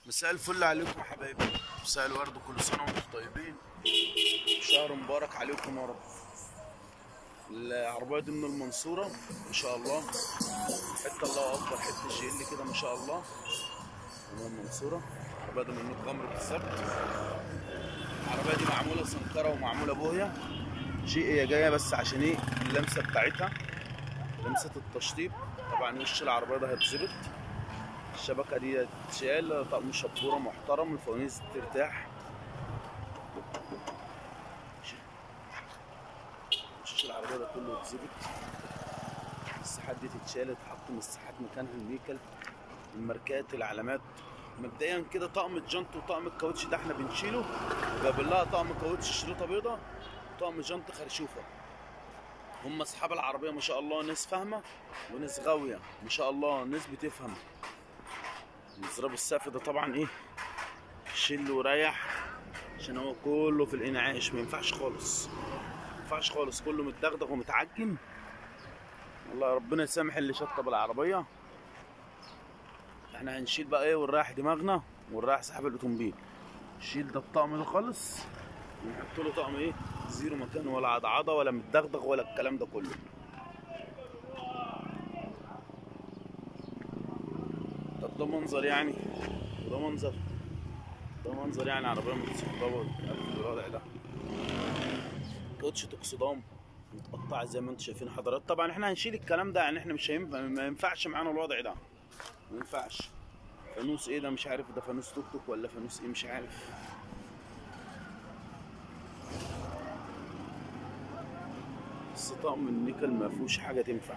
مساء الفل عليكم يا حبايبي، مساء الورد، كل سنه وانتم طيبين. شهر مبارك عليكم يا رب. العربيه دي من المنصوره ما شاء الله، حته الله اكبر، حته جيل كده ما شاء الله من المنصوره. العربيه دي من الغمر بالظبط. العربيه دي معموله سنكره ومعموله بوهيه شيء، هي جايه بس عشان ايه؟ اللمسه بتاعتها، لمسه التشطيب. طبعا وش العربيه ده هيتظبط، الشبكه دي تتشال، طقم شبوره محترم، الفوانيس ترتاح، وش العربيه ده كله يتظبط، الساحات دي تتشال، تحط مساحات مكانها، النيكل، الماركات، العلامات. مبدئيا كده طقم الجنط وطقم الكاوتش ده احنا بنشيله، وجايبين لها طقم كاوتش شريطه بيضه وطقم جنط خرشوفه. هم اصحاب العربيه ما شاء الله ناس فاهمه وناس غاويه ما شاء الله، ناس بتفهم. نضرب السقف ده طبعا ايه، شيل وريح، عشان هو كله في الانعاش، ما ينفعش خالص، ما ينفعش خالص، كله متدغدغ ومتعجن. والله ربنا يسامح اللي شطب العربيه. احنا هنشيل بقى ايه ونريح دماغنا ونريح صاحب الاوتومبيل. شيل ده الطقم ده خالص ونحط له طقم ايه زيرو مكانه، ولا عضعضه ولا متدغدغ ولا الكلام ده كله. طب ده منظر يعني، وده منظر، ده منظر يعني عربيه متسطبه بالوضع ده. كوتش توكسيدام متقطعه زي ما انتم شايفين حضرات. طبعا احنا هنشيل الكلام ده، يعني احنا مش هينفع، ما ينفعش معانا الوضع ده، ما ينفعش. فانوس ايه ده مش عارف، ده فانوس توك توك ولا فانوس ايه مش عارف. بس طقم النيكل ما فيهوش حاجه تنفع.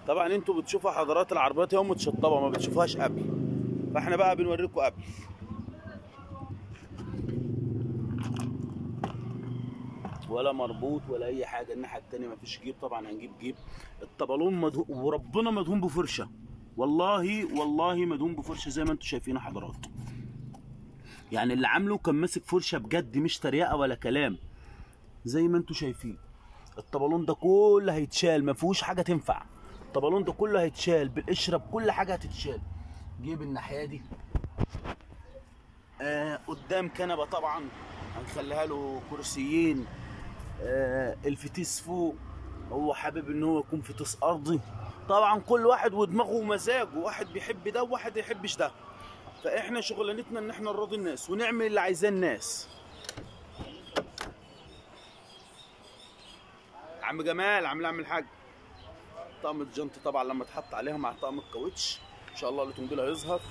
طبعا انتوا بتشوفوا حضرات العربيات يوم متشطبه، ما بتشوفوهاش قبل، فاحنا بقى بنوريكم قبل. ولا مربوط ولا اي حاجه. الناحيه التانيه مفيش جيب، طبعا هنجيب جيب. الطبلون مدهون، وربنا مدهون بفرشه، والله مدهون بفرشه زي ما انتم شايفين حضرات. يعني اللي عامله كان ماسك فرشه بجد، مش تريقه ولا كلام، زي ما انتم شايفين. الطبلون ده كله هيتشال، ما فيهوش حاجه تنفع. الطبلون ده كله هيتشال بالقشره، بكل حاجه هتتشال. جيب الناحيه دي قدام كنبه طبعا هنخليها له كرسيين، الفتيس فوق، هو حابب ان هو يكون فتيس ارضي. طبعا كل واحد ودماغه ومزاجه، واحد بيحب ده وواحد يحبش ده، فاحنا شغلانتنا ان احنا نراضي الناس ونعمل اللي عايزاه الناس. عم جمال عم الحاج، طقم الجنط طبعا لما اتحط عليها مع طقم الكاوتش ان شاء الله الاوتوموبيل هيظهر.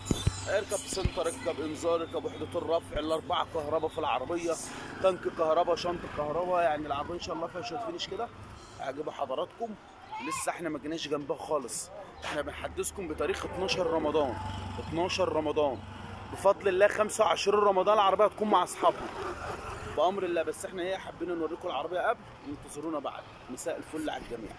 اركب سنتر، اركب انذار، اركب وحده الرفع، الاربعه كهرباء في العربيه، تانك كهرباء، شنطه كهرباء. يعني العربيه ان شاء الله فيها شويه فينش كده هيعجبوا حضراتكم. لسه احنا ما جيناش جنبها خالص، احنا بنحدثكم بتاريخ 12 رمضان، 12 رمضان بفضل الله. 25 رمضان العربيه هتكون مع اصحابها بامر الله. بس احنا ايه، حابين نوريكم العربيه قبل، انتظرونا بعد. مساء الفل على الجميع.